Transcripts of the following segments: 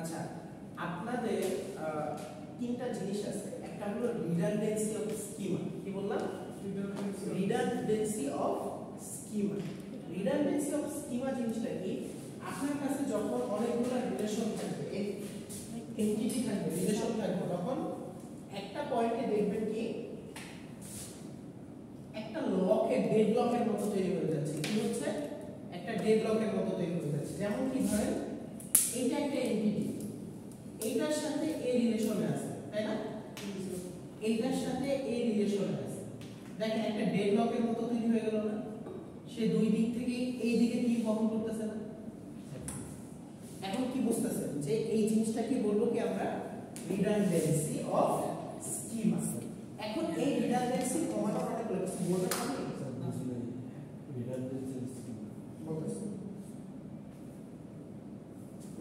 আচ্ছা আপনাদের তিনটা জিনিস আছে, একটা হলো রিডান্ডেন্সি অফ স্কিমা। কি বললাম? Redundancy of schema. Redundancy of schema জিনিসটা কি? আপনার কাছে যখন অনেকগুলো রিলেশন থাকবে, এন্টিটি থাকবে, রিলেশন থাকবে, তখন একটা পয়েন্টে দেখবেন কি একটা লকের ডেডলকের মতো তৈরি হয়ে যাচ্ছে। কি হচ্ছে? একটা ডেডলকের মতো তৈরি হয়ে যাচ্ছে। যেমন কি ধরেন এইটা একটা এন্টিটি, এইটার সাথে এই রিলেশনে আছে, তাই না? এইটার সাথে এই রিলেশনে আছে, দেখেন একটা ডেডলকের মতো তৈরি হয়ে গেল না? সে দুই দিক থেকে এই দিকে কি বহন করতেছে না? এখন কি বুঝতেছেন যে এই জিনিসটাকে বলবো কি আমরা রিডান্ডেন্সি অফ স্কিমা। এখন এই রিডান্ডেন্সি কমানোর অনেক কিছু বলতে পারি। রিডান্ডেন্সি স্কিমা বলতেছি,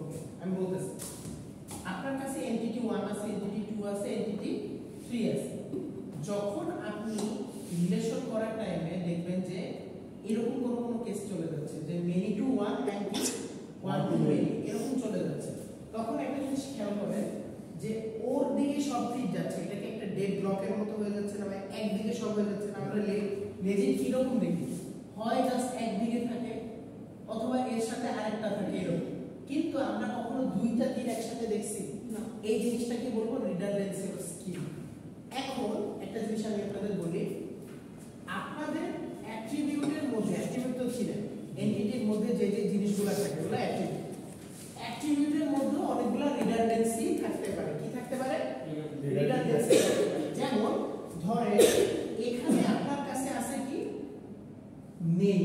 ওকে আমি বলতেছি আপনার কাছে এন্টিটি 1 আছে, এন্টিটি 2 আছে, এন্টিটি 3 আছে। যখন আপনি রিলেশন করার টাইমে দেখবেন যে এরকম কোন কেস চলে যাচ্ছে যে many to 1 and 1 to many এরকম চলে যাচ্ছে, তখন একটা জিনিস খেয়াল করবেন যে ওর দিকে সব দিক যাচ্ছে, এটাকে একটা ডেড ব্লকের মতো হয়ে যাচ্ছে না, মানে একদিকে সব হয়ে যাচ্ছে না। আমরা লেজিন কি রকম দেখি, হয় জাস্ট একদিকে থাকে অথবা এর সাথে আরেকটা থাকে এরকম, কিন্তু আমরা কখনো দুইটা দিক একসাথে দেখছি না। এই জিনিসটাকে বলবো রিডান্ডেন্সি অফ স্কিম। এখন একটা জিনিস আমি আপনাদের বলি, আপনাদের অ্যাট্রিবিউটের মধ্যে, অ্যাট্রিবিউট তো ছিলেন এন্টিটির মধ্যে যে যে জিনিসগুলো থাকে ওগুলো অ্যাট্রিবিউট, অ্যাট্রিবিউটের মধ্যে অনেকগুলো রিডান্ডেন্সি থাকতে পারে। কি থাকতে পারে? রিডান্ডেন্সি। যেমন ধরে এখানে আপনার কাছে আছে কি নেম,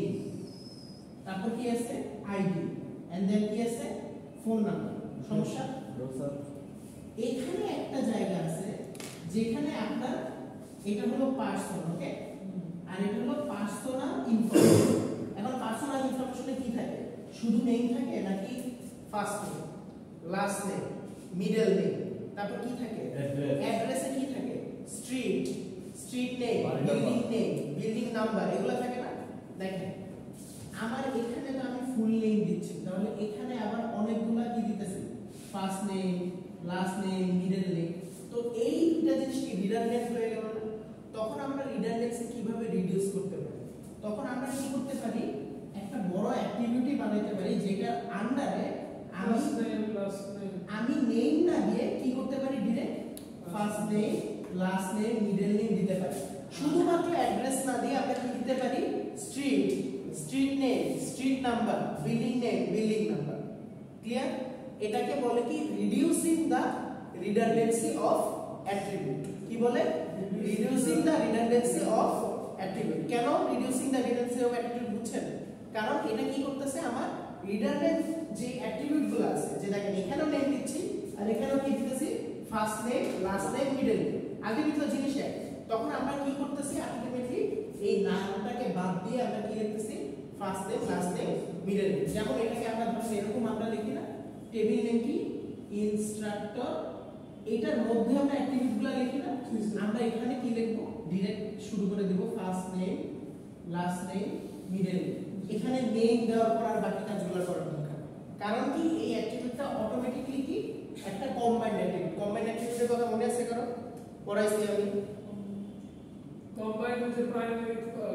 তারপর কি আছে আইডি, এন্ড দেন কি আছে ফোন নাম্বার। সমস্যা? এখানে একটা জায়গা আছে যেখানে আপনার এটা হলো পার্সন, ওকে, আর এটা হলো পার্সোনাল ইনফরমেশন। এখন পার্সোনাল ইনফরমেশনে কি থাকে? শুধু নেম থাকে নাকি first name, last name, middle name, তারপর কি থাকে অ্যাড্রেসে কি থাকে street, street name, building number, এগুলা থাকে না? দেখেন আমার এখানে তো আমি ফুল নেম দিচ্ছি, তাহলে এখানে আবার অনেকগুলা কি দিতেছি first name, last name, middle name. তো এই দুটো জিনিস কি রিডান্ডেন্ট হয়ে গেল না? তখন আমরা রিডান্ডেন্সি কিভাবে রিডিউস করতে পারি? তখন আমরা কি করতে পারি, একটা বড় অ্যাক্টিভিটি বানাইতে পারি যেটা আন্ডারে আমি নেম না দিয়ে কি করতে পারি, direct first name, last name, middle name দিতে পারি। শুধুমাত্র অ্যাড্রেস না দিয়ে আমরা কি দিতে পারি, street, street name, street number, building name, building number. Clear? এটাকে বলে কি reducing the redundancy of attribute. কি বলে? Reducing the redundancy of attribute. কেন reducing the redundancy of attribute বুঝছেন? কারণ এটা কি করতেছে, আমার রিডান্ডেন্ট যে অ্যাট্রিবিউটগুলো আছে, যে দেখেন এখানেও নেম দিচ্ছি আর এখানেও কি দিতেছি first name, last name, middle name, ultimately জিনিস এক। তখন আমরা কি করতেছি, আলটিমেটলি এই নামটাকে বাদ দিয়ে আমরা কি লিখতেছি first name, last name, middle name. যেমন এটাকে আমরা ধরুন এরকম আমরা লিখি না, টেবিল নেম কি ইনস্ট্রাক্টর, এটার মধ্যে আমরা অ্যাক্টিভিটিগুলো লিখি না, আমরা এখানে কি লিখব, ডাইরেক্ট শুরু করে দেব first name, last name, middle name. এখানে নেম দেওয়ার পর আর বাকি কাজগুলো করার দরকার। কারণ কি এই অ্যাক্টিভিটিটা অটোমেটিক্যালি কি একটা কম্বাইন্ড অ্যাক্টিভিটি। কম্বাইন্ড অ্যাক্টিভিটির কথা মনে আছে কারণ পড়াইছি আমি? কম্বাইন্ড হচ্ছে প্রাইমারি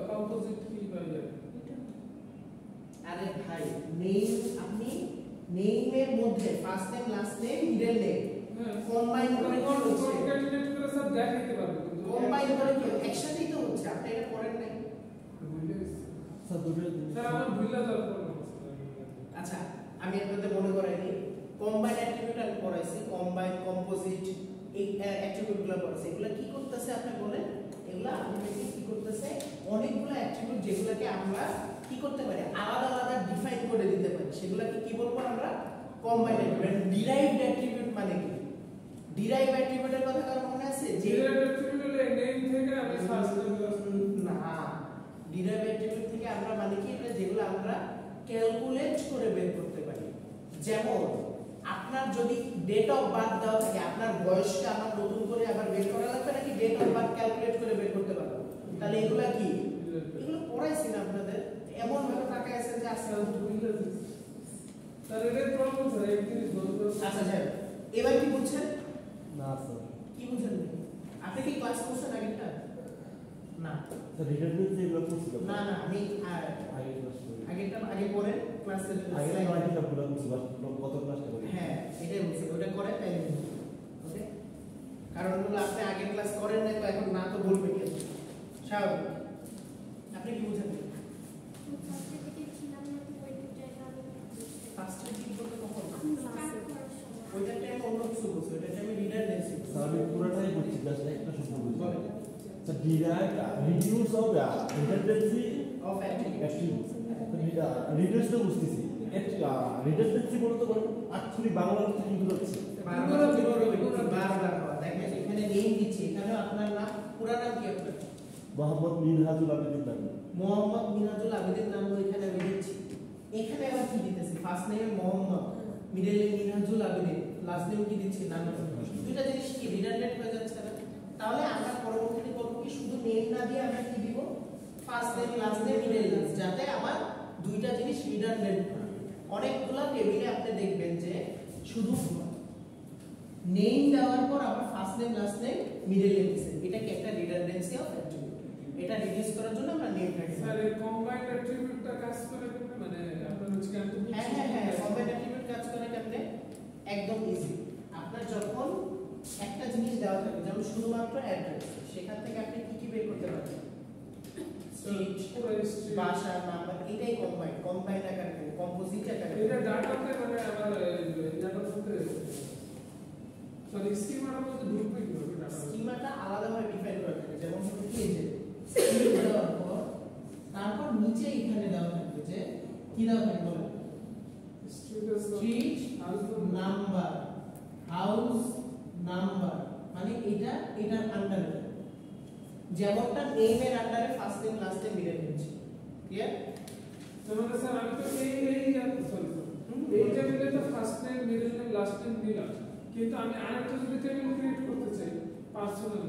কম্পোজিট কি বলে? আরে ভাই নেম, আপনি নেমের মধ্যে first name, last name, middle name combine করে কনক্যাটিনেট করে সব দেখাইতে পারবে, কম্বাইন করে কি একসাথেই তো হচ্ছে। আপনি এটা পড়েন নাই? স্যার দুটো স্যার আমার ভুলা দরকার। আচ্ছা আমি আপনাদের মনে করাইনি, কম্বাইন অ্যাট্রিবিউট আমি পড়াইছি, কম্বাইন, কম্পোজিট, এই অ্যাট্রিবিউটগুলো পড়াইছি। এগুলা কি করতেছে আপনি বলেন? এগুলা আলটিমেটলি কি করতেছে, অনেকগুলো অ্যাট্রিবিউট যেগুলোকে আমরা কি করতে পারি, আলাদা আলাদা ডিফাইন করে দিতে পারি, সেগুলোকে কি বলবো আমরা, কম্বাইন অ্যাট্রিবিউট। ডিরাইভড অ্যাট্রিবিউট মানে কি? ডিরাইভড অ্যাট্রিবিউটের কথা কার মনে আছে? যে ডিরাইভড অ্যাট্রিবিউট হলো নেম থেকে আমি ফার্স্ট না, ডিরাইভড অ্যাট্রিবিউট থেকে আমরা মানে কি, এটা যেগুলো আমরা ক্যালকুলেট করে বের করতে পারি। যেমন আপনার যদি ডেট অফ বার্থ দেওয়া থাকে, আপনার বয়সটা আমার নতুন করে আবার বের করা লাগবে নাকি ডেট অফ বার্থ ক্যালকুলেট করে বের করতে পারবো? তাহলে এগুলা কি, এগুলো পড়াইছি না আপনাদের? এমন ভাবে তাকায় আছে যে আসলে স্যার এটা প্রবলেম স্যার আচ্ছা স্যার এবার কি বুঝছেন না স্যার কি বুঝছেন আপনি কি ক্লাস করছেন আগেরটা না স্যার রিডান্ডেন্সি এগুলো করছিল না না আমি আগে ক্লাস করি আগেরটা আগে পড়েন ক্লাসে আগে আগে সবগুলো করছি কত ক্লাসটা করি হ্যাঁ এটাই বলছি ওটা করে তাই ওকে কারণ হলো আপনি আগের ক্লাস করেন না তো এখন না তো বলবে কি স্বাভাবিক আপনি কি বুঝেন ফার্স্ট কি করতে কখন ওইটা টাইম অন্য কিছু বলছি ওইটা টাইমে রিডান্ডেন্সি স্যার আমি পুরোটাই করছি জাস্ট একটা শব্দ বুঝি বলেন sir reduce of redundancy of attribute reduce তো বুঝতেছি রিডান্ডেন্সি বলতে পারেন অ্যাকচুয়ালি বাংলা অর্থ কি বোঝাচ্ছে বারবার দেখেন এখানে নেম দিচ্ছি এখানে আপনার নাম পুরো নাম কি আপনার মোহাম্মদ মিনহাজুল আবেদিন নাম মোহাম্মদ মিনহাজুল আবেদিন নাম এখানে আমি দিচ্ছি এখানে আবার কি দিতেছি first name Mohammad middle name Minhajul Abedin last name কি দিচ্ছি নাম দুইটা জিনিস কি রিডান্ডেন্ট হয়ে যাচ্ছে না তাহলে আমরা পরবর্তীতে করব কি শুধু নেম না দিয়ে আমরা কি দিব first name last name middle name যাতে আবার দুইটা জিনিস রিডান্ডেন্ট হয় অনেকগুলা টেবিলে আপনি দেখবেন যে শুধু নেম দেওয়ার পর আবার first name last name middle name দিবেন এটা কি একটা রিডান্ডেন্সি অফ অ্যাট্রিবিউট এটা রিডিউস করার জন্য আমরা নেম রাখি স্যার এই কম্বাইন্ড অ্যাট্রিবিউটটা কাজ করে মানে আপনার হচ্ছে কেন তো হ্যাঁ কম্বাইন্ড অ্যাট্রিবিউট কাজ করে কেমনে একদম ইজি আপনার যখন একটা জিনিস দেওয়া থাকে যেমন শুধুমাত্র অ্যাড্রেস সেখান থেকে আপনি কি বের করতে পারবেন স্ট্রিট ভাষা নাম্বার এটাই কম্বাইন্ড আকারে কম্পোজিট আকারে এটা ডাটাতে মানে আবার ডাটা বলতে সরি স্কিমার মধ্যে ঢুকবে কি হবে ডাটা স্কিমাটা আলাদাভাবে ডিফাইন করা থাকে যেমন হলো কি এই যে স্ট্রিট দেওয়ার পর তারপর নিচে এখানে দেওয়া থাকবে যে কি দেওয়া থাকবে বলেন স্ট্রিট নাম্বার হাউস নাম্বার মানে এটার আন্ডারে যেমনটা নেমের আন্ডারে first name last name middle name clear তাহলে স্যার আমি তো এই সরি এই টেবিলে তো first name middle name last name দিলাম কিন্তু আমি আরেকটা যদি টেবিল ক্রিয়েট করতে চাই পার্সোনাল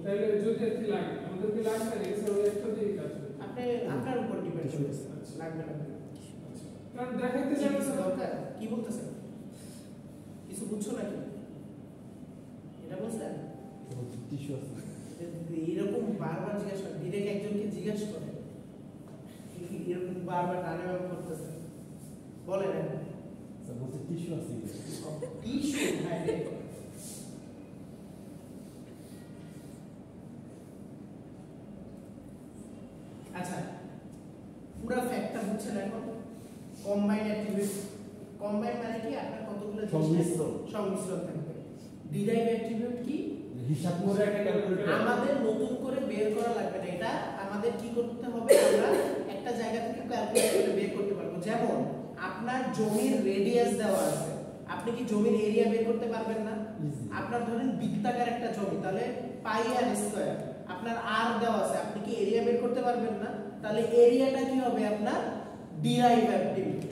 তাহলে যদি একটু লাগে আমাদের কি লাগবে না স্যার ওই একটা দিয়ে কাজ হবে আপনি আপনার উপর ডিপেন্ড করছে লাগবে না কারণ দেখাইতে যাবে স্যার দরকার কি বলতেছেন কিছু বুঝছো নাকি এটা বলছেন টিস্যু আছে এরকম বারবার জিজ্ঞাসা করে ডিরেক্ট একজনকে জিজ্ঞাসা করে এরকম বারবার টানে করতেছে বলেন স্যার বলতে টিস্যু আছে টিস্যু ভাই আচ্ছা পুরো ফ্যাক্টটা বুঝছেন এখন কম্বাইন্ড অ্যাট্রিবিউট কম্বাইন্ড মানে কি আপনার কতগুলো সংমিশ্রণ থাকবে ডিরাইভ অ্যাট্রিবিউট কি হিসাব করে একটা ক্যালকুলেটর আমাদের নতুন করে বের করা লাগবে না এটা আমাদের কি করতে হবে আমরা একটা জায়গা থেকে ক্যালকুলেট করে বের করতে পারবো যেমন আপনার জমির রেডিয়াস দেওয়া আছে আপনি কি জমির এরিয়া বের করতে পারবেন না আপনার ধরেন বৃত্তাকার একটা জমি তাহলে পাই আর স্কয়ার আপনার আর দেওয়া আছে আপনি কি এরিয়া বের করতে পারবেন না তাহলে এরিয়াটা কি হবে আপনার derive attribute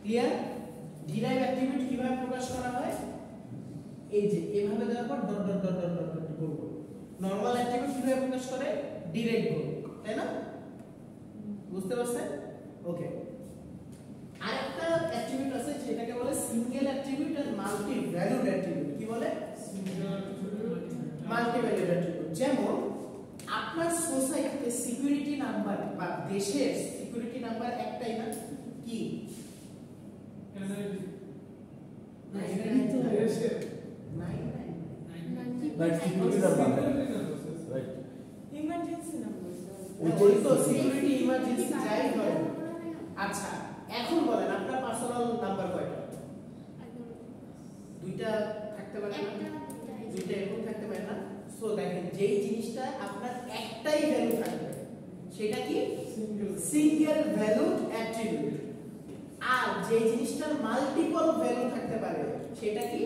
clear derive attribute কিভাবে প্রকাশ করা হয় এই যে এভাবে দেওয়ার পর dot dot dot dot dot করব নরমাল অ্যাট্রিবিউট কিভাবে প্রকাশ করে ডিরেক্ট করব তাই না বুঝতে পারছেন ওকে আরেকটা অ্যাট্রিবিউট আছে যেটাকে বলে সিঙ্গেল অ্যাট্রিবিউট আর মাল্টি ভ্যালুড অ্যাট্রিবিউট কি বলে মাল্টি ভ্যালুড অ্যাট্রিবিউট যেমন আপনার সোসাইটিতে সিকিউরিটি নাম্বার বা দেশের সিকিউরিটি নাম্বার একটাই না কি না এটা দেশের 99 right security number right emergency number ওই তো সিকিউরিটি ইমার্জেন্সি যাই হয় আচ্ছা এখন বলেন আপনার পার্সোনাল নাম্বার কয়টা দুইটা থাকতে পারে না দুইটা এরকম থাকতে পারে না সো দেখেন যেই জিনিসটা আপনার একটাই ভ্যালু থাকবে সেটা কি সিঙ্গেল ভ্যালুড অ্যাট্রিবিউট আর যে জিনিসটার মাল্টিপল ভ্যালু থাকতে পারে সেটা কি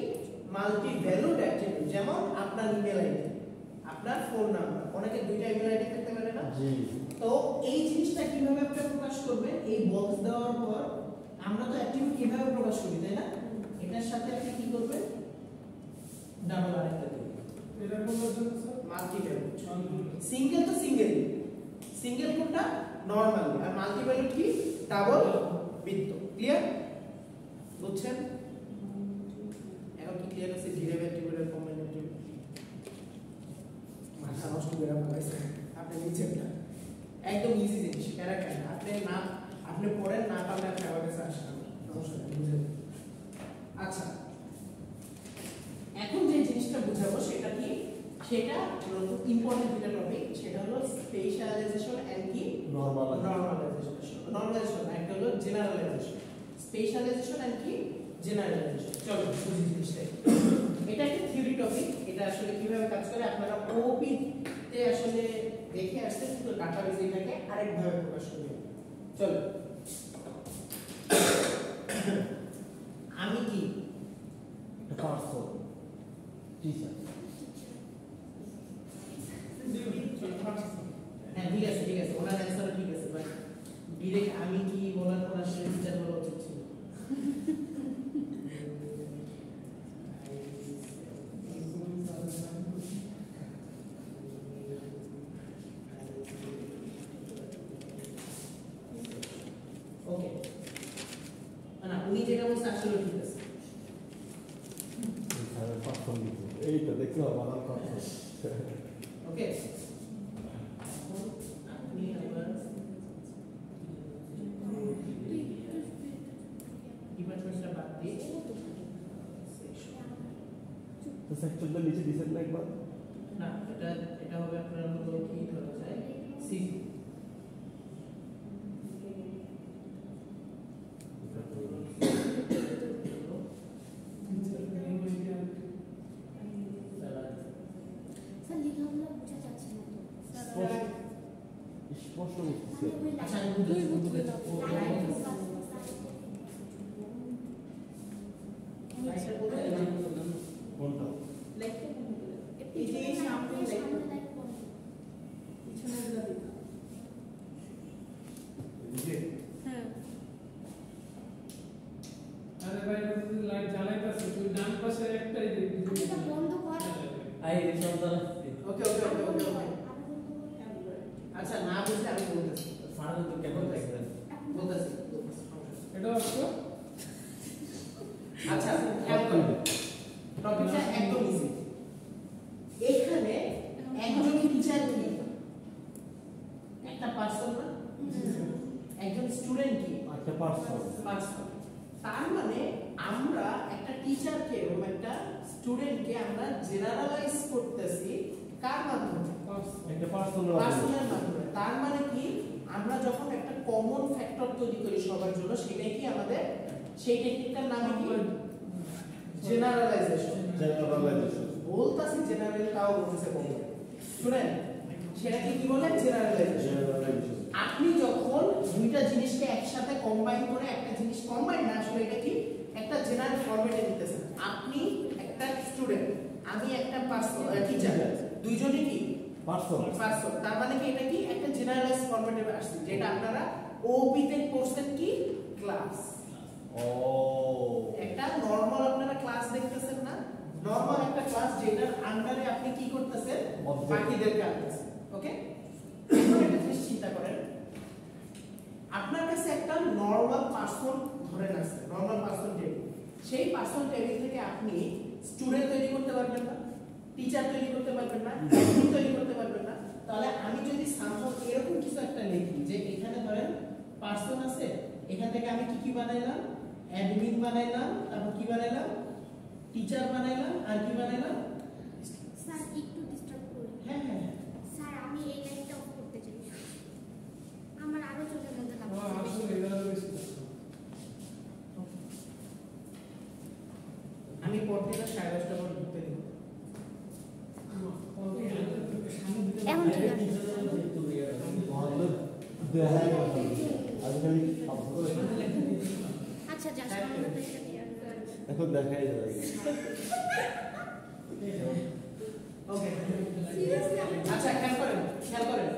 মাল্টি ভ্যালুড অ্যাট্রিবিউট যেমন আপনার ইমেল আইডি আপনার ফোন নাম্বার অনেকে দুইটা ইমেল আইডি থাকতে পারে না জি তো এই জিনিসটা কিভাবে আপনি প্রকাশ করবেন এই বক্স দেওয়ার পর আমরা তো অ্যাট্রিবিউট কিভাবে প্রকাশ করি তাই না এটার সাথে আপনি কি করবেন ডাবল আরেকটা দিবেন এটা কোন জন্য স্যার মাল্টি ভ্যালুড সিঙ্গেল তো সিঙ্গেল কোনটা নরমাল আর মাল্টি ভ্যালুড কি ডাবল বৃত্ত ক্লিয়ার বুঝছেন? এখন কি ক্লিয়ার আছে? ডেরিভেটিভ এর কম্বিনেটিভ মাথা নষ্ট করে ফেলাইছে আপনি নিচের না, একদম ইজি জিনিস, ক্যারেক্টার আপনি না আপনি পড়েন না পারলে আপনি আমার কাছে আসেন, সমস্যা নেই, বুঝেন। আচ্ছা, এখন যে জিনিসটা বুঝাবো সেটা কি, সেটা হলো খুব ইম্পর্টেন্ট একটা টপিক, সেটা হলো স্পেশালাইজেশন এন্ড কি নরমালাইজেশন। নরমালাইজেশন একটা হলো জেনারালাইজেশন, স্পেশালাইজেশন এন্ড কি জেনারালাইজেশন। চলো বুঝি জিনিসটা। এটা একটা থিওরি টপিক, এটা আসলে কিভাবে কাজ করে আপনারা ওপি তে আসলে দেখে আসতে, কিন্তু ডাটাবেজে এটাকে আরেকভাবে প্রকাশ করবে। চলো, আমি কি পার্সন টিচার। হ্যাঁ ঠিক আছে ঠিক আছে, ওনার অ্যান্সার ঠিক আছে, বাট ডিরেক্ট আমি কি বলার পর আসলে টিচার বলা উচিত ছিল। ওকে, না উনি যেটা বলছে আসলে ঠিক আছে। পার্সন এইটা দেখতে হবে আমার কথা। ওকে, আপনি আবার ডিপার্টমেন্টটা বাদ দিয়ে তো সেকশনটা নিচে দিছেন না একবার? না, এটা হবে আপনার হলো কি ধরা যায় সি। স্পষ্ট বুঝতেছি। আচ্ছা আমি বুঝেছি। কোনটা? এই যে সামনে পিছনে দিলাম। এদিকে হ্যাঁ আরে ভাই লাইট জ্বালাইতাছে, তুই ডান পাশে একটাই দেখবি। এটা বন্ধ কর। আই রিসর্ট দাও। ওকে ওকে ওকে ওকে ওকে। আচ্ছা না বুঝলে আমি বলতেছি। ফাড়া তো কেমন লাগবে? বলতেছি। এটা অর্থ আচ্ছা খেয়াল করুন, টপিকটা একদম ইজি। এখানে একজন টিচার কি একটা পার্সন না, একজন স্টুডেন্ট কি একটা পার্সন। পার্সন। তার মানে আমরা একটা টিচারকে এবং একটা স্টুডেন্টকে আমরা জেনারালাইজ করতেছি কার মাধ্যমে? একটা পার্সন। পার্সনের মাধ্যমে। তার মানে কি, আমরা যখন একটা কমন ফ্যাক্টর তৈরি করি সবার জন্য, সেটাই কি আমাদের সেই টেকনিকটার নাম কি জেনারালাইজেশন। জেনারালাইজেশন বলতাছি জেনারেল, তাও বলতেছে কমন। শুনেন, সেটাকে কি বলে জেনারালাইজেশন। জেনারালাইজেশন আপনি যখন দুইটা জিনিসকে একসাথে কম্বাইন করে একটা জিনিস, কম্বাইন না আসলে এটা কি একটা জেনারেল ফরম্যাটে দিতেছেন। আপনি একটা স্টুডেন্ট, আমি একটা টিচার, দুইজনই কি পার্সন। পার্সন। তার মানে কি এটা কি একটা জেনারেলাইজ ফরম্যাটে আসছে, যেটা আপনারা ওপি তে করছেন কি ক্লাস। ও একটা নরমাল আপনারা ক্লাস দেখতেছেন না, নরমাল একটা ক্লাস যেটার আন্ডারে আপনি কি করতেছেন বাকিদেরকে আনতেছেন। ওকে, এখন একটা জিনিস চিন্তা করেন, আপনার কাছে একটা নরমাল পার্সন ধরে আছে, নরমাল পার্সন টেবিল। সেই পার্সন টেবিল থেকে আপনি স্টুডেন্ট তৈরি করতে পারবেন না, টিচার তৈরি করতে পারবেন না, অ্যাডমিন তৈরি করতে পারবেন না। তাহলে আমি যদি সামহাউ এরকম কিছু একটা লিখি যে এখানে ধরেন পার্সন আছে, এখান থেকে আমি কি কি বানাইলাম, অ্যাডমিন বানাইলাম, তারপর কি বানাইলাম, টিচার বানাইলাম, আর কি বানাইলাম। স্যার একটু ডিস্টার্ব করুন। হ্যাঁ হ্যাঁ হ্যাঁ, স্যার আমি এই লাইনটা অফ করতে চাই। আমার আরো চোখের মধ্যে আমার লাগছে। আসলে এটা বেশি আমি পরদিন 10:30 পর ঢুকতে দিব। এখন ঠিক আছে। আচ্ছা যা সামনে তো এটা দিয়ে এখন দেখাই যাবে। ওকে, আচ্ছা খেয়াল করেন,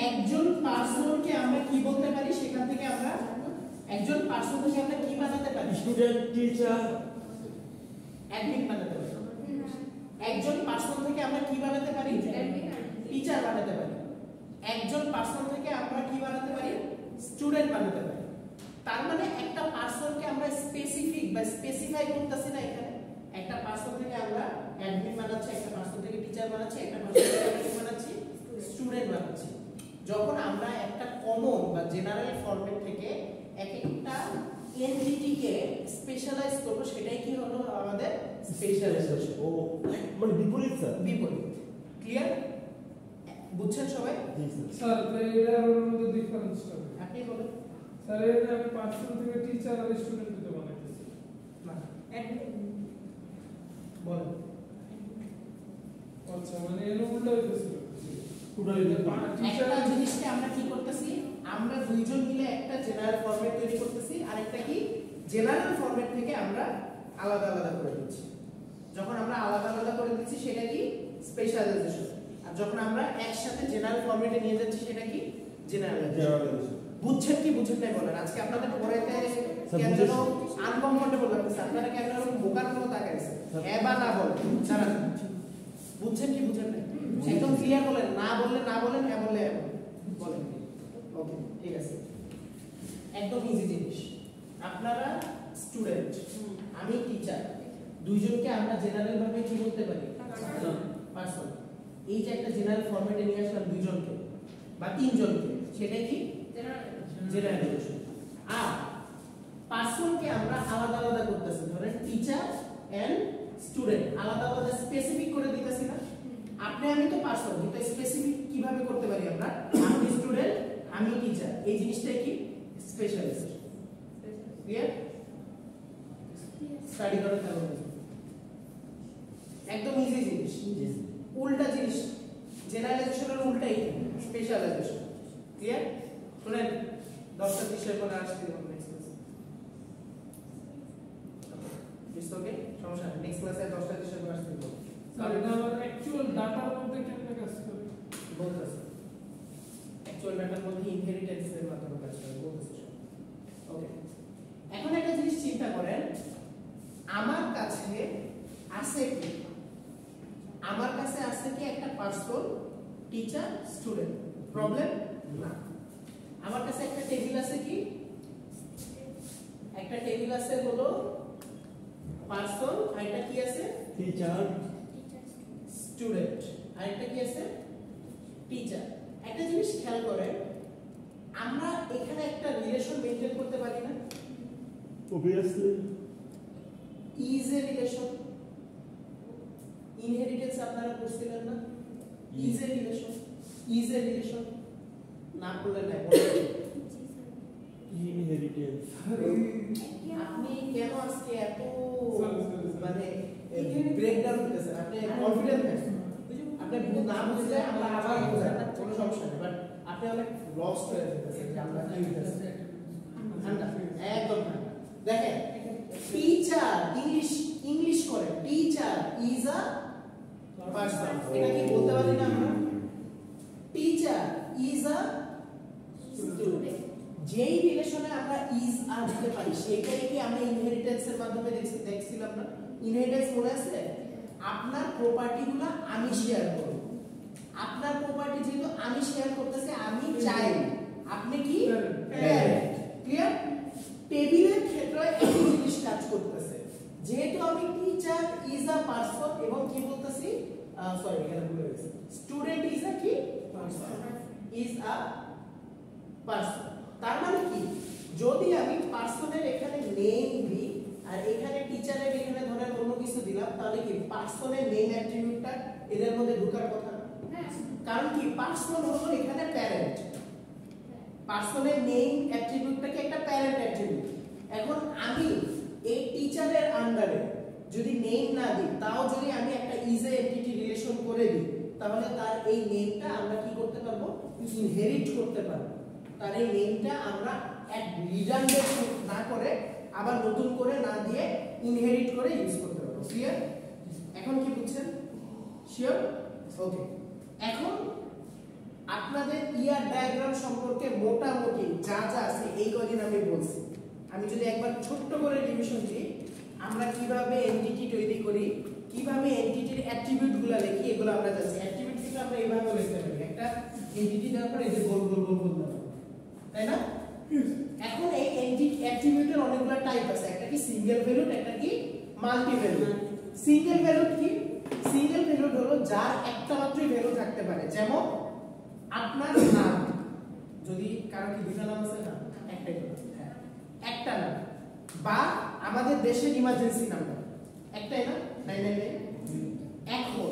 একজন পার্সনকে আমরা কি বলতে পারি, সেখান থেকে আমরা একজন পার্সন থেকে আমরা কি বানাতে পারি, স্টুডেন্ট, টিচার, অ্যাডমিন বানাতে পারি। একজন পার্সন থেকে আমরা কি বানাতে পারি, টিচার বানাতে পারি। একজন পার্সন থেকে আমরা কি বানাতে পারি, স্টুডেন্ট বানাতে পারি। তার মানে একটা পার্সনকে আমরা স্পেসিফাই বা স্পেসিফাই করতেছি না এখানে একটা পার্সন থেকে আমরা অ্যাডমিন বানাচ্ছি, একটা পার্সন থেকে টিচার বানাচ্ছি, একটা পার্সন থেকে আমরা কি বানাচ্ছি স্টুডেন্ট বানাচ্ছি। যখন আমরা একটা কমন বা জেনারেল ফরম্যাট থেকে এক একটা এনটিটিকে স্পেশালাইজ করব, সেটাই কি হলো আমাদের স্পেশালাইজেশন। ও মানে বিপরীত স্যার। বিপরীত। ক্লিয়ার? বুঝছেন সবাই? জি স্যার। স্যার এটার মধ্যে ডিফারেন্সটা আপনি বলেন। স্যার এটা আমি পার্সন থেকে টিচার আর স্টুডেন্ট দুটো বানাইতেছি না বলেন। আচ্ছা মানে এর উল্টো হইতেছে একটা জিনিসকে আমরা কি করতেছি, আমরা দুইজন মিলে একটা জেনারেল ফরম্যাট তৈরি করতেছি, আর একটা কি জেনারেল ফরম্যাট থেকে আমরা আলাদা আলাদা করে দিচ্ছি। যখন আমরা আলাদা আলাদা করে দিচ্ছি সেটা কি স্পেশালাইজেশন, আর যখন আমরা একসাথে জেনারেল ফরম্যাটে নিয়ে যাচ্ছি সেটা কি জেনারেলাইজেশন। বুঝছেন কি বুঝেন নাই বলেন? আজকে আপনাদের পড়াইতে কেন যেন আনকমফোর্টেবল লাগতেছে, আপনারা কেন যেন বোকার মতো তাকাইছেন, হ্যাঁ বা না বলেন। সারা বুঝছেন কি বুঝেন নাই একদম ক্লিয়ার বলেন, না বললে না বলেন, হ্যাঁ বললে হ্যাঁ বলেন। ওকে ঠিক আছে, একদম ইজি জিনিস। আপনারা স্টুডেন্ট, আমি টিচার, দুইজনকে আমরা জেনারেল ভাবে কি বলতে পারি পার্সন। এই যে একটা জেনারেল ফরম্যাটে নিয়ে আসলাম দুইজনকে বা তিনজনকে, সেটা কি জেনারেলাইজেশন। আর পার্সনকে আমরা আলাদা আলাদা করতেছি, ধরেন টিচার এন্ড স্টুডেন্ট আলাদা আলাদা স্পেসিফিক করে দিতেছি না। আপনি আমি তো পার্সন, কিন্তু স্পেসিফিক কিভাবে করতে পারি আমরা? আমি স্টুডেন্ট, আমি টিচার, এই জিনিসটাই কি স্পেশালাইজেশন। ক্লিয়ার? স্টাডি করার কারণ একদম ইজি জিনিস। উল্টা জিনিস, জেনারেলাইজেশনের উল্টাই স্পেশালাইজেশন। ক্লিয়ার? শুনেন 10টা বিষয় করে আসতে হবে নেক্সট ক্লাসে। বুঝছো কি? সমস্যা নেই, নেক্সট ক্লাসে 10টা বিষয় করে আসতে হবে। স্যার এটা আমার অ্যাকচুয়াল ডাটার মধ্যে কেমনে কাজ করে বলতেছে অ্যাকচুয়াল ডাটার মধ্যে ইনহেরিটেন্স এর মাধ্যমে কাজ করে বলতেছে। ওকে, এখন একটা জিনিস চিন্তা করেন, আমার কাছে আছে কি, আমার কাছে আছে কি একটা পার্সন, টিচার, স্টুডেন্ট। প্রবলেম না। আমার কাছে একটা টেবিল আছে কি, একটা টেবিল আছে হলো পার্সন, আর একটা কি আছে টিচার স্টুডেন্ট, আর একটা কি আছে টিচার। একটা জিনিস খেয়াল করেন, আমরা এখানে একটা রিলেশন মেইনটেইন করতে পারি না? obviously is a relation. Inheritance আপনারা পড়ছিলেন না? Is a relation, is a relation না পড়লে না inheritance আপনি কেন আজকে এত মানে ব্রেকডাউন করতেছেন? আপনি কনফিডেন্ট থাকেন, আপনি না বুঝলে আমরা আবার বোঝাই, কোনো সমস্যা নেই, বাট আপনি অনেক লস্ট হয়ে যেতেছেন যে আমরা কি হইতেছে। ঠান্ডা, একদম ঠান্ডা। দেখেন, টিচার ইংলিশ করে, টিচার ইজ আ পার্সন, এটা কি বলতে পারি না আমরা? Teacher is a student. যেই রিলেশনে আমরা ইজ আর দিতে পারি সেটাই কি আমরা ইনহেরিটেন্সের মাধ্যমে দেখছিলাম না? ইনহেরিটেন্স মনে আছে? আপনার প্রপার্টিগুলো আমি শেয়ার করব, আপনার প্রপার্টি যেহেতু আমি শেয়ার করতেছি, আমি চাইল্ড, আপনি কি প্যারেন্ট। ক্লিয়ার? টেবিলের ক্ষেত্রে একই জিনিস কাজ করতেছে, যেহেতু আমি টিচার ইজ আ পার্সন এবং কি বলতেছি, সরি এখানে ভুলে গেছি, স্টুডেন্ট ইজ আ কি ইজ আ পার্সন। তার মানে কি, যদি আমি পার্সনের এখানে নেম দিই আর এখানে টিচারের এখানে ধরেন অন্য কিছু দিলাম, তাহলে কি পার্সনের নেম অ্যাট্রিবিউটটা এদের মধ্যে ঢোকার কথা না? কারণ কি পার্সন হলো এখানে প্যারেন্ট, পার্সনের নেম অ্যাট্রিবিউটটা কি একটা প্যারেন্ট অ্যাট্রিবিউট। এখন আমি এই টিচারের আন্ডারে যদি নেম না দিই, তাও যদি আমি একটা ইজ এ এন্টিটি রিলেশন করে দিই, তাহলে তার এই নেমটা আমরা কি করতে পারবো, ইনহেরিট করতে পারবো। তার এই নেমটা আমরা এক রিডান্ডেন্ট না করে আবার নতুন করে না দিয়ে ইনহেরিট করে ইউজ করতে পারবো। ক্লিয়ার? এখন কি বুঝছেন? শিওর? ওকে, এখন আপনাদের ইয়ার ডায়াগ্রাম সম্পর্কে মোটামুটি যা যা আছে এই কদিন আমি বলছি। আমি যদি একবার ছোট্ট করে রিভিশন দিই, আমরা কিভাবে এন্টিটি তৈরি করি, কিভাবে এন্টিটির অ্যাট্রিবিউটগুলো লিখি, এগুলো আমরা জানি। অ্যাট্রিবিউট কিন্তু আমরা এইভাবে লিখতে পারি, একটা এন্টিটি দেওয়ার পরে এই যে গোল গোল গোল গোল, তাই না? এখন এই এন্টিটি অ্যাট্রিবিউটের অনেকগুলো টাইপ আছে, একটা কি সিঙ্গেল ভ্যালুড, একটা কি মাল্টি ভ্যালুড। সিঙ্গেল ভ্যালুড কি? সিঙ্গেল ভ্যালুড হলো যার একটা মাত্রই ভ্যালু থাকতে পারে, যেমন আপনার নাম, যদি কারো কি দুইটা নাম আছে না, একটাই নাম, হ্যাঁ একটা নাম, বা আমাদের দেশের ইমার্জেন্সি নাম্বার একটাই না, 999। এখন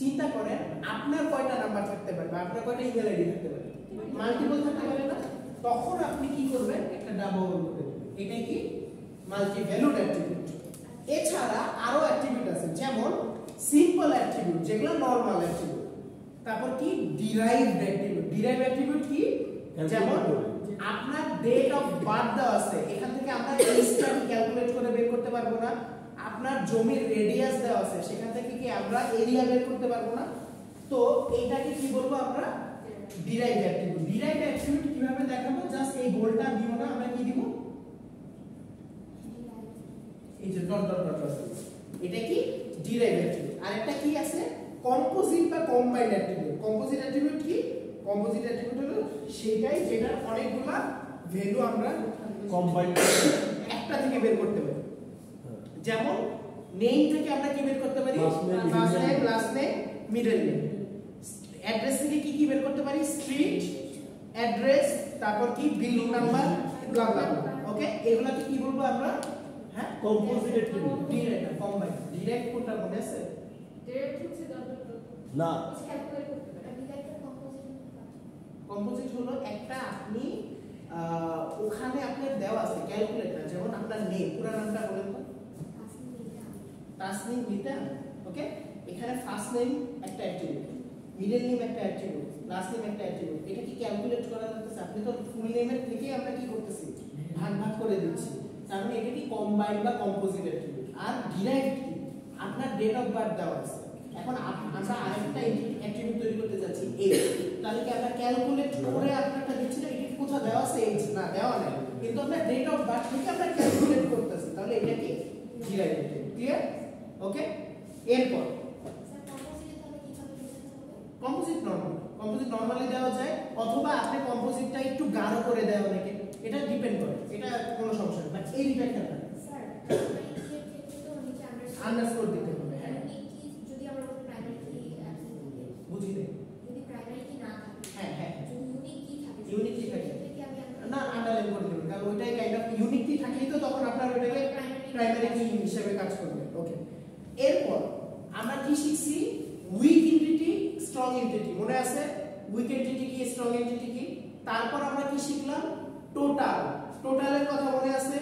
চিন্তা করেন আপনার কয়টা নাম্বার থাকতে পারে বা আপনার কয়টা ইমেল আইডি থাকতে পারে, মাল্টিপল থাকতে পারে না, তখন আপনি কি করবেন, একটা ডাবল করে দেবেন। এটাই কি মাল্টি ভ্যালুড অ্যাট্রিবিউট। এছাড়া আরো অ্যাট্রিবিউট আছে, যেমন সিম্পল অ্যাট্রিবিউট, যেগুলো নরমাল অ্যাট্রিবিউট। তারপর কি ডিরাইভড অ্যাট্রিবিউট। ডিরাইভড অ্যাট্রিবিউট কি? যেমন আপনার ডেট অফ বার্থ দেওয়া আছে, এখান থেকে আমরা এজটা ক্যালকুলেট করে বের করতে পারবো না। আপনার জমির রেডিয়াস দেওয়া আছে, সেখান থেকে কি আমরা এরিয়া বের করতে পারবো না। তো এইটাকে কি বলবো আমরা, ডিরাইভড অ্যাট্রিবিউট। ডিরাইভড অ্যাট্রিবিউট কিভাবে দেখাবো, জাস্ট এই গোলটা দিব না, আমরা কি দিব, এই যে ডট ডট ডট আছে, এটা কি ডিরাইভড অ্যাট্রিবিউট। আর একটা কি আছে, কম্পোজিট বা কম্বাইন্ড অ্যাট্রিবিউট। কম্পোজিট অ্যাট্রিবিউট কি? কম্পোজিট অ্যাট্রিবিউট হলো সেটাই যেটার অনেকগুলা ভ্যালু আমরা কম্বাইন্ড একটা থেকে বের করতে পারি। যেমন নেম থেকে আমরা কি বের করতে পারি, first name, last name, middle name. Address থেকে কি কি বের করতে পারি, স্ট্রিট অ্যাড্রেস, তারপর কি বিল্ডিং নাম্বার, ব্লা ব্লা ব্লা। ওকে, এগুলাকে কি বলবো আমরা, হ্যাঁ কম্পোজিট অ্যাট্রিবিউট। ডিরেক্ট না কম্বাইন্ড। ডিরেক্ট কোনটা মনে আছে? ডিরেক্ট হচ্ছে ডট ডট ডট না, ক্যালকুলেট করতে পারে। কম্পোজিট হলো একটা আপনি ওখানে আপনার দেওয়া আছে ক্যালকুলেট না, যেমন আপনার নেম, পুরো নামটা বলেন তো, তাসনিম মিতা। ওকে, এখানে ফার্স্ট নেম একটা অ্যাট্রিবিউট, মিডল নেম একটা অ্যাট্রিবিউট, লাস্ট নেম একটা অ্যাট্রিবিউট। এটা কি ক্যালকুলেট করা যাচ্ছে? আপনি তো ফুল নেমের থেকে আমরা কি করতেছি, ভাগ ভাগ করে দিচ্ছি। তার মানে এটা কি কম্বাইন্ড বা কম্পোজিট অ্যাট্রিবিউট। আর ডিরাইভড কি, আপনার ডেট অফ বার্থ দেওয়া আছে, এখন আমরা আরেকটা অ্যাট্রিবিউট তৈরি করতে যাচ্ছি এজ। তাহলে কি আমরা ক্যালকুলেট করে আপনারটা দিচ্ছি না, এটা কোথাও দেওয়া আছে এজ না, দেওয়া নাই, কিন্তু আমরা ডেট অফ বার্থ থেকে আমরা ক্যালকুলেট করতেছি, তাহলে এটা কি ডিরাইভড। ক্লিয়ার? ওকে, এরপর কম্পোজিট নরমাল। কম্পোজিট নরমালি দেওয়া যায়, অথবা আপনি কম্পোজিটটা একটু গাঢ় করে দেয় অনেকে, এটা ডিপেন্ড করে, এটা কোনো সমস্যা নেই। বাট এই দুইটা খেলা স্যার আন্ডারস্কোর দিতে হবে। হ্যাঁ, যদি আমরা প্রাইমারি কি থাকে, বুঝি নেই। যদি প্রাইমারি কি না থাকে, হ্যাঁ হ্যাঁ, যদি ইউনিক কি থাকে, ইউনিক কি থাকে সেটা কি আমি না আন্ডারলাইন করে দেবেন, কারণ ওইটাই কাইন্ড অফ ইউনিক কি থাকলেই তো তখন আপনার ওইটাকে প্রাইমারি কি হিসেবে কাজ করবে। ওকে, এরপর আমরা কি শিখছি, উইক এন্টিটি, স্ট্রং এন্টিটি। মনে আছে উইক এন্টিটি কি, স্ট্রং এন্টিটি কি? তারপর আমরা কি শিখলাম, টোটাল। টোটালের কথা মনে আছে,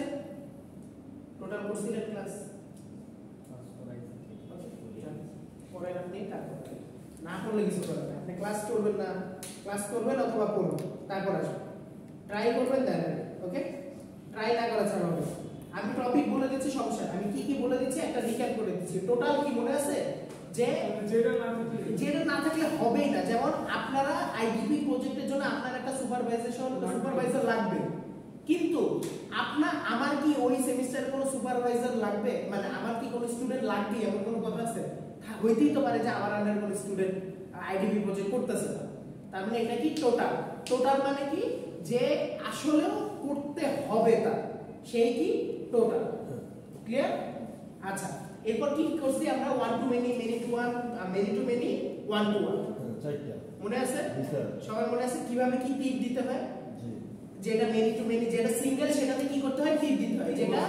টোটাল করছিলেন ক্লাস, পরে আপনি তারপর না করলে কিছু করেন না, আপনি ক্লাস করবেন না, ক্লাস করবেন অথবা করবেন তারপর আসবেন, ট্রাই করবেন দেন। ওকে, ট্রাই না করা ছাড়া হবে। আমি টপিক বলে দিচ্ছি, সমস্যা আমি কি কি বলে দিচ্ছি একটা রিক্যাপ করে দিচ্ছি। টোটাল কি মনে আছে, যে যেটা না থাকলে হবেই না। যেমন আপনারা আইডিপি প্রজেক্টের জন্য আপনার একটা সুপারভাইজার লাগবে, কিন্তু আমার কি ওই সেমিস্টারে কোনো সুপারভাইজার লাগবে, মানে আমার কি কোনো স্টুডেন্ট লাগবে এমন কোনো কথা আছে? হইতেই তো পারে যে আমার আন্ডারে কোনো স্টুডেন্ট আইডিপি প্রজেক্ট করতেছে না। তার মানে এটা কি টোটাল। টোটাল মানে কি, যে আসলেও করতে হবে তা, সেই কি টোটাল। ক্লিয়ার? আচ্ছা, এরপর কি করছি আমরা, one to many, many to one, many to many, one to one. মনে আছে সবার? মনে আছে কিভাবে কি টিপ দিতে হয়? যেটা মেনি টু মেনি, যেটা সিঙ্গেল সেটাতে কি করতে হয়, টিপ দিতে হয়। যেটা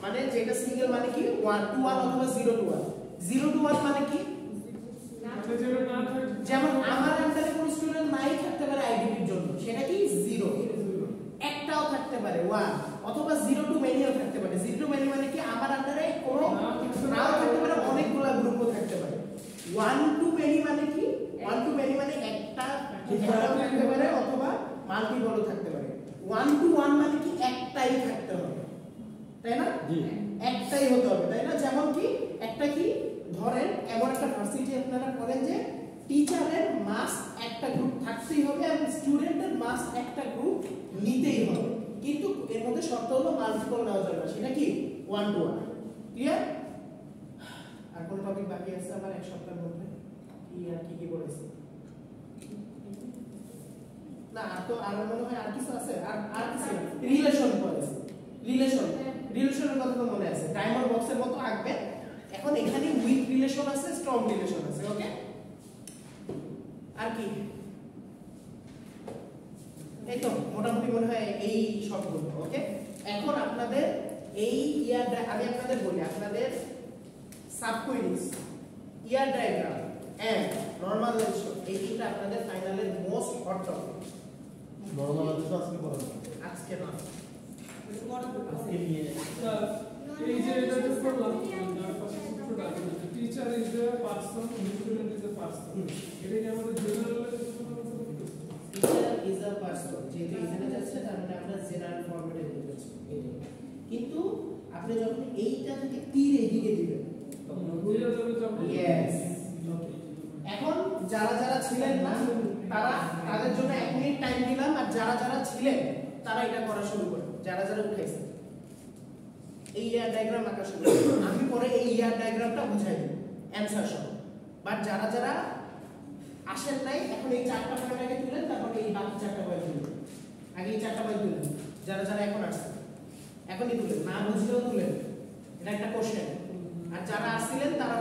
মানে যেটা সিঙ্গেল মানে কি 1 to 1 অথবা 0 to 1। 0 to 1 মানে কি, যেমন আমার আন্ডারে কোনো স্টুডেন্ট নাই থাকতে পারে আইডিপির জন্য, সেটা কি 0। একটাও থাকতে পারে 1, অথবা 0 to many-ও থাকতে পারে। 0 to many মানে কি, আমার আন্ডারে কোনো নাও থাকতে পারে, অনেকগুলা গ্রুপও থাকতে পারে। 1 to many মানে কি, 1 to many মানে একটাও থাকতে পারে অথবা মাল্টিপলও থাকতে পারে। 1 to 1 মানে কি, একটাই থাকতে হবে, তাই না? একটাই হতে হবে, তাই না? যেমন কি, একটা কি ধরেন এমন একটা ভার্সিটি আপনারা করেন যে টিচারের মাস্ট একটা গ্রুপ থাকতেই হবে আর স্টুডেন্টের মাস্ট একটা গ্রুপ নিতেই হবে, কিন্তু এর মধ্যে শর্ত হলো মাল্টিপল নেওয়া যাবে না, সেটা কি 1 to 1। ক্লিয়ার? আর কোন টপিক বাকি আছে আমার এক সপ্তাহের মধ্যে? কি আর কি বলেছি না, আর তো আর মনে হয় আর কিছু আছে, আর কিছু রিলেশন পড়েছে। রিলেশন রিলেশনের কথা তো মনে আছে, টাইমার বক্সের মতো আঁকবে। এখন এখানে উইক রিলেশন আছে, স্ট্রং রিলেশন আছে, ওকে? আর কি এই তো মোটামুটি মনে হয় এই সবগুলো, ওকে? এখন আপনাদের এই আমি আপনাদের বলি, আপনাদের সাবকুইরিজ, ইয়ার ডায়াগ্রাম এন্ড নরমালাইজেশন, এই তিনটা আপনাদের ফাইনালের মোস্ট হট টপিক। নরমালাইজেশন আজকে পড়া আজকে না, আজকে নিয়ে এই যে এটা তো করলাম teacher is the person, student is the person, এটা কি আমাদের general teacher is a person, যেহেতু এখানে যাচ্ছে তার মানে আমরা জেনারেল ফরম্যাটে লিখেছি এটাই। কিন্তু আপনি যখন এইটা থেকে তীর এদিকে দিবেন তখন বুঝা যাবে যে আমরা ইয়েস। এখন যারা যারা ছিলেন না তাদের জন্য 1 মিনিট টাইম দিলাম, আর যারা যারা ছিলেন তারা এটা করা শুরু করেন, যারা যারা উঠাইছেন এই ইয়ার ডায়াগ্রাম আঁকা শুরু করেন। আমি পরে এই ইয়ার ডায়াগ্রামটা বুঝাই দিই অ্যানসার সহ। বাট যারা যারা আসেন নাই, এখন এই 4টা পয়েন্ট আগে তুলেন, তারপর এই বাকি 4টা পয়েন্ট তুলেন। আগে এই 4টা পয়েন্ট তুলেন, যারা যারা এখন আসছেন এখনই তুলেন, না বুঝলেও তুলেন, এটা একটা কোশ্চেন। আর যারা আসছিলেন তারা